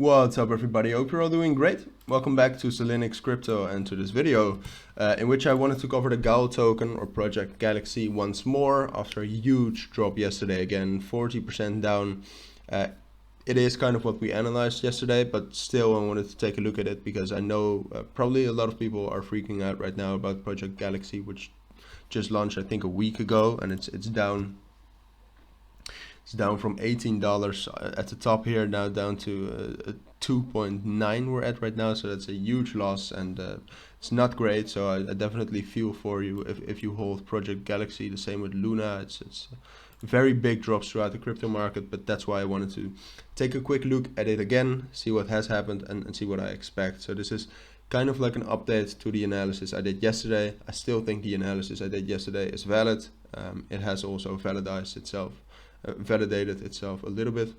What's up everybody, hope you're all doing great. Welcome back to Cilinix Crypto and to this video in which I wanted to cover the GAL token or Project Galaxy once more after a huge drop yesterday, again 40% down. It is kind of what we analyzed yesterday, but still I wanted to take a look at it because I know probably a lot of people are freaking out right now about Project Galaxy, which just launched I think a week ago, and it's down. It's down from $18 at the top here, now down to 2.9 we're at right now, so that's a huge loss, and it's not great. So I definitely feel for you if you hold Project Galaxy. The same with Luna. It's very big drops throughout the crypto market, but that's why I wanted to take a quick look at it again, see what has happened, and see what I expect. So this is kind of like an update to the analysis I did yesterday. I still think the analysis I did yesterday is valid. It has also validated itself a little bit.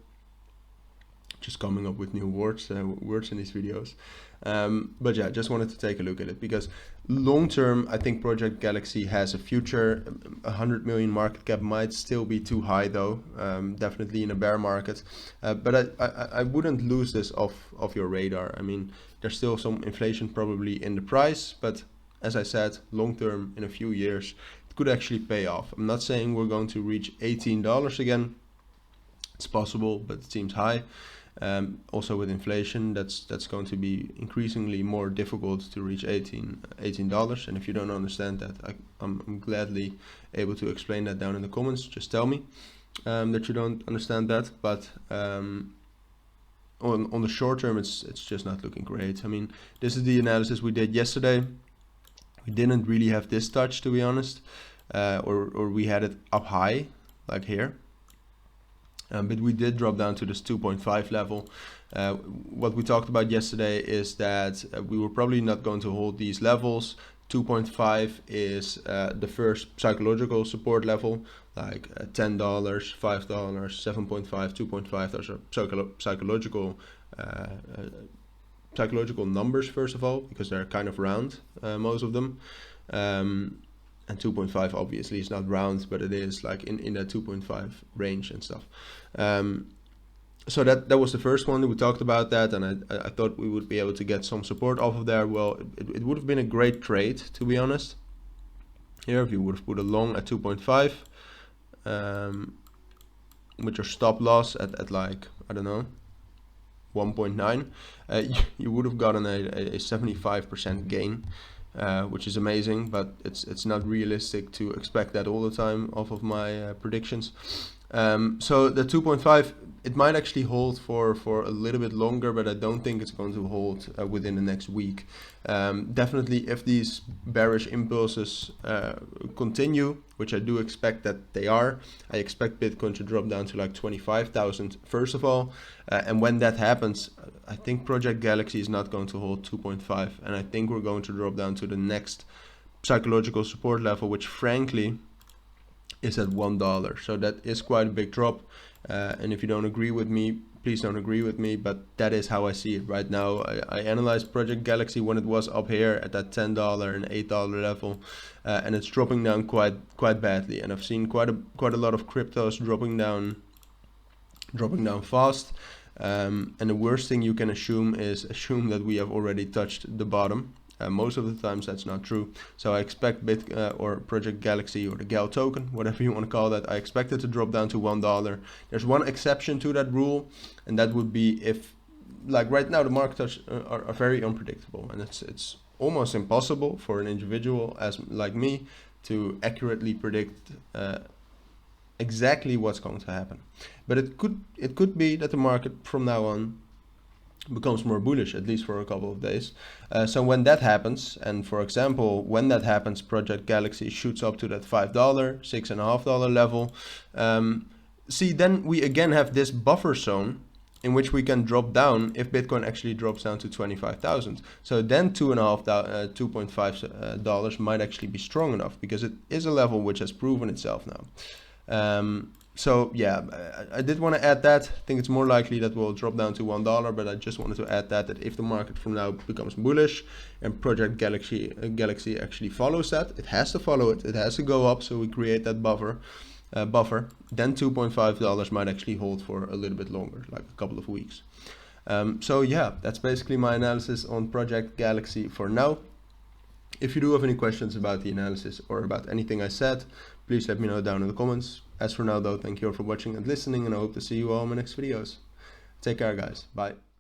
Just coming up with new words in these videos, but yeah, just wanted to take a look at it because long term I think Project Galaxy has a future. 100 million market cap might still be too high though, definitely in a bear market, but I wouldn't lose this off your radar. I mean, there's still some inflation probably in the price, but as I said, long term, in a few years it could actually pay off. I'm not saying we're going to reach $18 again. It's possible, but it seems high. Also with inflation, that's going to be increasingly more difficult to reach $18. And if you don't understand that, I'm gladly able to explain that down in the comments. Just tell me that you don't understand that. But on the short term, it's just not looking great. I mean, this is the analysis we did yesterday. We didn't really have this touch, to be honest, or we had it up high like here. But we did drop down to this 2.5 level. What we talked about yesterday is that we were probably not going to hold these levels. 2.5 is the first psychological support level, like $10, $5, 7.5, 2.5. Those are psychological numbers, first of all, because they're kind of round, most of them. And 2.5 obviously is not round, but it is like in that 2.5 range and stuff. So that was the first one. We talked about that, and I thought we would be able to get some support off of there. Well, it would have been a great trade, to be honest. Here, if you would have put a long at 2.5, with your stop loss at like, I don't know, 1.9, you would have gotten a 75% gain. Which is amazing, but it's not realistic to expect that all the time off of my predictions. So the 2.5, it might actually hold for a little bit longer, but I don't think it's going to hold within the next week. Definitely if these bearish impulses continue, which I do expect that they are, I expect Bitcoin to drop down to like 25,000 first of all, and when that happens, I think Project Galaxy is not going to hold 2.5, and I think we're going to drop down to the next psychological support level, which frankly is at $1. So that is quite a big drop, and if you don't agree with me, please don't agree with me, but that is how I see it right now. I analyzed Project Galaxy when it was up here at that $10 and $8 level, and it's dropping down quite badly, and I've seen quite a lot of cryptos dropping down fast. And the worst thing you can assume that we have already touched the bottom. Most of the times that's not true. So I expect or Project Galaxy, or the GAL token, whatever you want to call that, I expect it to drop down to $1. There's one exception to that rule, and that would be if, like right now, the markets are very unpredictable, and it's almost impossible for an individual like me to accurately predict exactly what's going to happen. But it could be that the market from now on becomes more bullish, at least for a couple of days. So when that happens, and for example, when that happens, Project Galaxy shoots up to that $5, $6.50 level. See, then we again have this buffer zone in which we can drop down if Bitcoin actually drops down to 25,000. So then $2.5 might actually be strong enough, because it is a level which has proven itself now. So yeah, I did want to add that. I think it's more likely that we'll drop down to $1, but I just wanted to add that if the market from now becomes bullish and Project Galaxy actually follows that, it has to follow it. It has to go up, so we create that buffer. Then $2.5 might actually hold for a little bit longer, like a couple of weeks. So yeah, that's basically my analysis on Project Galaxy for now. If you do have any questions about the analysis or about anything I said, please let me know down in the comments. As for now though, thank you all for watching and listening, and I hope to see you all in my next videos. Take care guys, bye.